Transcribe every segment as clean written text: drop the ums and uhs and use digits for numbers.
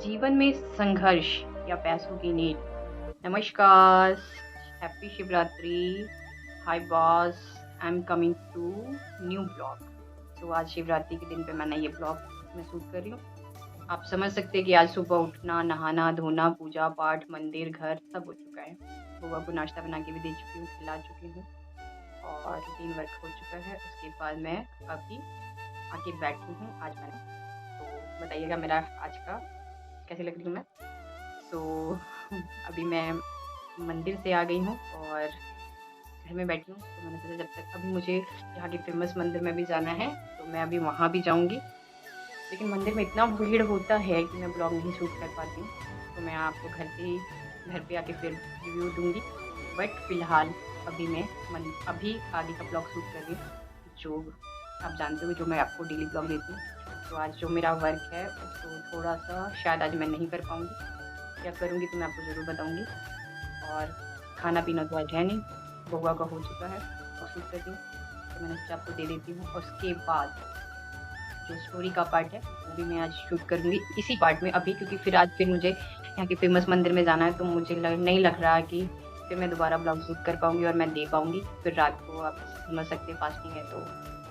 जीवन में संघर्ष या पैसों की नीड। नमस्कार, happy Shivratri. Hi boss, I am coming to new blog. तो आज शिवरात्रि के दिन पे मैंने ये ब्लॉग मैं शूट कर रही हूँ। आप समझ सकते हैं कि आज सुबह उठना, नहाना धोना, पूजा पाठ, मंदिर, घर सब हो चुका है। बुआ को नाश्ता बना के भी दे चुकी हूँ, खिला चुकी हूँ और रूटीन वर्क हो चुका है। उसके बाद मैं अभी आके बैठी हूँ। आज मैंने तो बताइएगा मेरा आज का कैसी लग रही हूँ मैं। तो अभी मैं मंदिर से आ गई हूँ और घर में बैठी हूँ। तो मैंने सोचा जब तक अभी मुझे यहाँ के फेमस मंदिर में भी जाना है तो मैं अभी वहाँ भी जाऊँगी। लेकिन मंदिर में इतना भीड़ होता है कि मैं ब्लॉग नहीं शूट कर पाती हूँ। तो मैं आपको घर पे आके फिर रिव्यू दूँगी। बट फ़िलहाल अभी मैं अभी आगे का ब्लॉग शूट कर रही हूँ, जो आप जानते हो जो मैं आपको डेली ब्लॉग देती हूँ। तो आज जो मेरा वर्क है उसको थोड़ा सा शायद आज मैं नहीं कर पाऊँगी, क्या करूँगी तो मैं आपको ज़रूर बताऊँगी। और खाना पीना तो आज है नहीं, बउआ का हो चुका है और शूट कर रही हूँ तो मैंने सोचा आपको दे देती हूँ। उसके बाद जो स्टोरी का पार्ट है वो भी मैं आज शूट करूँगी इसी पार्ट में अभी, क्योंकि फिर मुझे यहाँ के फेमस मंदिर में जाना है। तो मुझे नहीं लग रहा कि फिर मैं दोबारा ब्लॉग शूट कर पाऊँगी और मैं दे पाऊँगी। फिर रात को आप समझ सकते हैं फास्टिंग है तो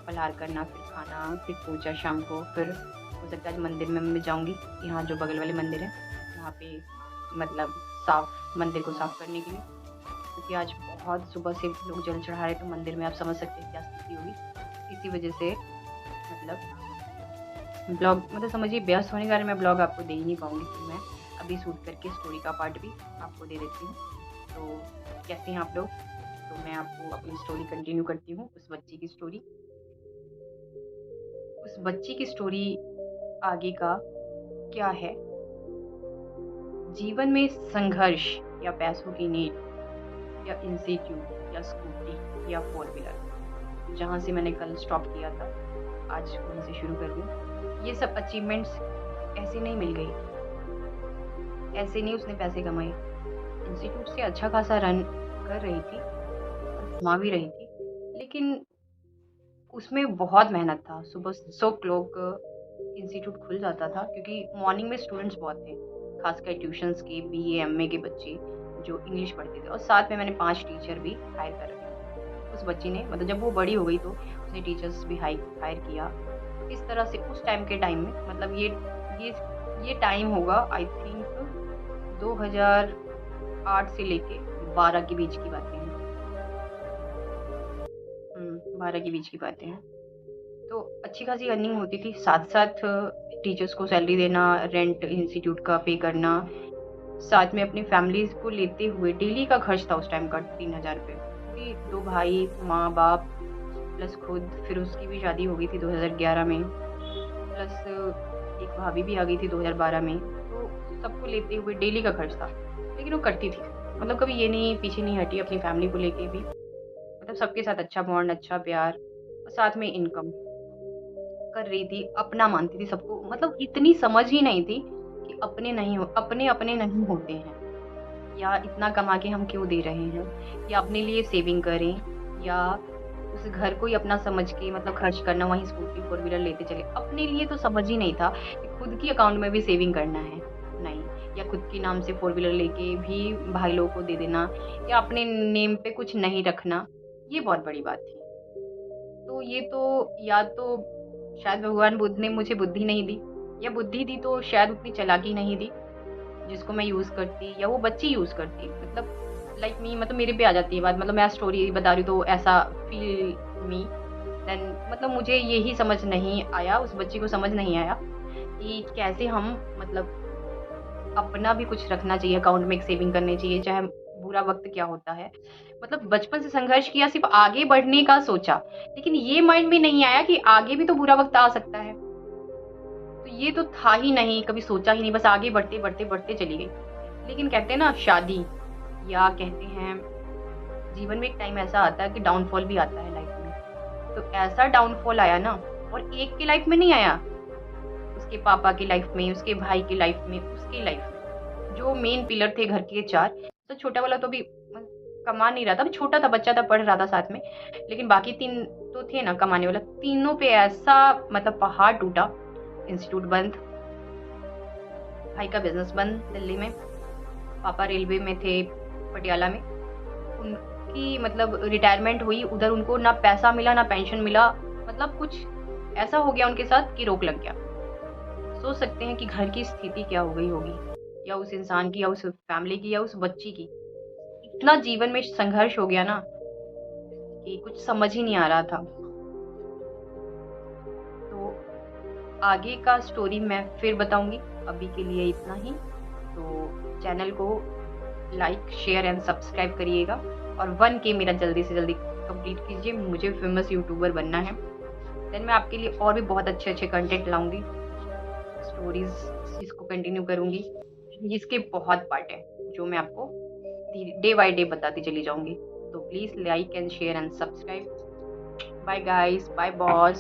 फलाहार करना, फिर खाना, फिर पूजा शाम को, फिर हो सकता है आज मंदिर में मैं जाऊँगी। यहाँ जो बगल वाले मंदिर है वहाँ पे मतलब मंदिर को साफ़ करने के लिए, क्योंकि आज बहुत सुबह से लोग जल चढ़ा रहे तो मंदिर में आप समझ सकते हैं क्या स्थिति होगी। इसी वजह से मतलब समझिए व्यस्त होने के कारण मैं ब्लॉग आपको दे ही नहीं पाऊँगी। तो मैं अभी शूट करके स्टोरी का पार्ट भी आपको दे देती हूँ। तो कैसे हैं आप लोग? तो मैं आपको अपनी स्टोरी कंटिन्यू करती हूँ। उस बच्ची की स्टोरी आगे का क्या है। जीवन में संघर्ष या पैसों की नीड या इंस्टीट्यूट या स्कूटी या फोर व्हीलर, जहाँ से मैंने कल स्टॉप किया था आज वहीं से शुरू कर रही हूँ। ये सब अचीवमेंट्स ऐसे नहीं मिल गई, ऐसे नहीं उसने पैसे कमाए। इंस्टीट्यूट से अच्छा खासा रन कर रही थी, कमा भी रही थी, लेकिन उसमें बहुत मेहनत था। सुबह 100 क्लॉक इंस्टीट्यूट खुल जाता था क्योंकि मॉर्निंग में स्टूडेंट्स बहुत थे, खासकर ट्यूशन्स के बीए एमए के बच्चे जो इंग्लिश पढ़ते थे। और साथ में मैंने 5 टीचर भी हायर कर रखे थे। उस बच्ची ने मतलब जब वो बड़ी हो गई तो उसने टीचर्स भी हायर किया। तो इस तरह से उस टाइम में मतलब ये टाइम होगा आई थिंक 2008 से लेके 12 के बीच की बातें हैं। 12 के बीच की बातें हैं। तो अच्छी खासी अर्निंग होती थी, साथ-साथ टीचर्स को सैलरी देना, रेंट इंस्टीट्यूट का पे करना, साथ में अपनी फैमिलीज़ को लेते हुए डेली का खर्च था उस टाइम का 3000 रुपए, क्योंकि 2 भाई, माँ-बाप प्लस खुद, फिर उसकी भी शादी हो गई थी 2011 में, प्लस एक भाभी भी आ गई थी 2012 में, तो सबको लेते हुए डेली का खर्च था। लेकिन वो करती थी, मतलब कभी ये नहीं पीछे नहीं हटी अपनी फैमिली को लेके भी, मतलब सबके साथ अच्छा बॉन्ड, अच्छा प्यार और साथ में इनकम कर रही थी, अपना मानती थी सबको। मतलब इतनी समझ ही नहीं थी कि अपने नहीं होते हैं, या इतना कमा के हम क्यों दे रहे हैं, या अपने लिए सेविंग करें, या उस घर को ही अपना समझ के मतलब खर्च करना, वहीं स्कूटी फोर व्हीलर लेते चले। अपने लिए तो समझ ही नहीं था कि खुद की अकाउंट में भी सेविंग करना है, नहीं, या खुद के नाम से फोर व्हीलर लेके भी भाई लोगों को दे देना, या अपने नेम पे कुछ नहीं रखना, ये बहुत बड़ी बात थी। तो ये तो या तो शायद भगवान बुद्ध ने मुझे बुद्धि नहीं दी, या बुद्धि दी तो शायद उतनी चालाकी नहीं दी जिसको मैं यूज़ करती या वो बच्ची यूज़ करती। मतलब लाइक मी, मतलब मेरे पे आ जाती है बात, मतलब मैं स्टोरी बता रही हूँ तो ऐसा फील मी देन, मतलब मुझे यही समझ नहीं आया, उस बच्ची को समझ नहीं आया कि कैसे हम मतलब अपना भी कुछ रखना चाहिए अकाउंट में, एक सेविंग करनी चाहिए, चाहे बुरा वक़्त क्या होता है। मतलब बचपन से संघर्ष किया, सिर्फ़ आगे बढ़ने का सोचा, लेकिन ये माइंड में नहीं आया कि आगे भी तो बुरा वक़्त आ सकता है। तो ये तो था ही नहीं, कभी सोचा ही नहीं, बस आगे बढ़ते, बढ़ते, बढ़ते चली गई। लेकिन कहते हैं ना शादी, या कहते हैं जीवन में एक टाइम ऐसा आता है कि डाउनफॉल भी आता है लाइफ़ में। तो ऐसा डाउनफॉल आया ना, और एक की लाइफ़ में नहीं आया, उसके पापा की लाइफ़ में, उसके भाई की लाइफ़ में, उसकी लाइफ़ में। जो मेन पिलर थे घर के 4, तो छोटा वाला तो अभी कमा नहीं रहा था, अभी छोटा था, बच्चा था, पढ़ रहा था साथ में। लेकिन बाकी 3 तो थे ना कमाने वाला, तीनों पे ऐसा मतलब पहाड़ टूटा, इंस्टीट्यूट बंद, भाई का बिजनेस बंद दिल्ली में, पापा रेलवे में थे पटियाला में। उनकी मतलब रिटायरमेंट हुई, उधर उनको ना पैसा मिला ना पेंशन मिला, मतलब कुछ ऐसा हो गया उनके साथ कि रोक लग गया। सोच सकते हैं कि घर की स्थिति क्या हो गई होगी, या उस इंसान की, या उस फैमिली की, या उस बच्ची की। इतना जीवन में संघर्ष हो गया ना कि कुछ समझ ही नहीं आ रहा था। तो आगे का स्टोरी मैं फिर बताऊंगी, अभी के लिए इतना ही। तो चैनल को लाइक, शेयर एंड सब्सक्राइब करिएगा, और 1K मेरा जल्दी से जल्दी कंप्लीट कीजिए, मुझे फेमस यूट्यूबर बनना है। देन मैं आपके लिए और भी बहुत अच्छे कंटेंट लाऊंगी, स्टोरीज इसको कंटिन्यू करूंगी, जिसके बहुत पार्ट है जो मैं आपको डे बाय डे बताती चली जाऊंगी। तो please like and share and subscribe. Bye guys, bye boss.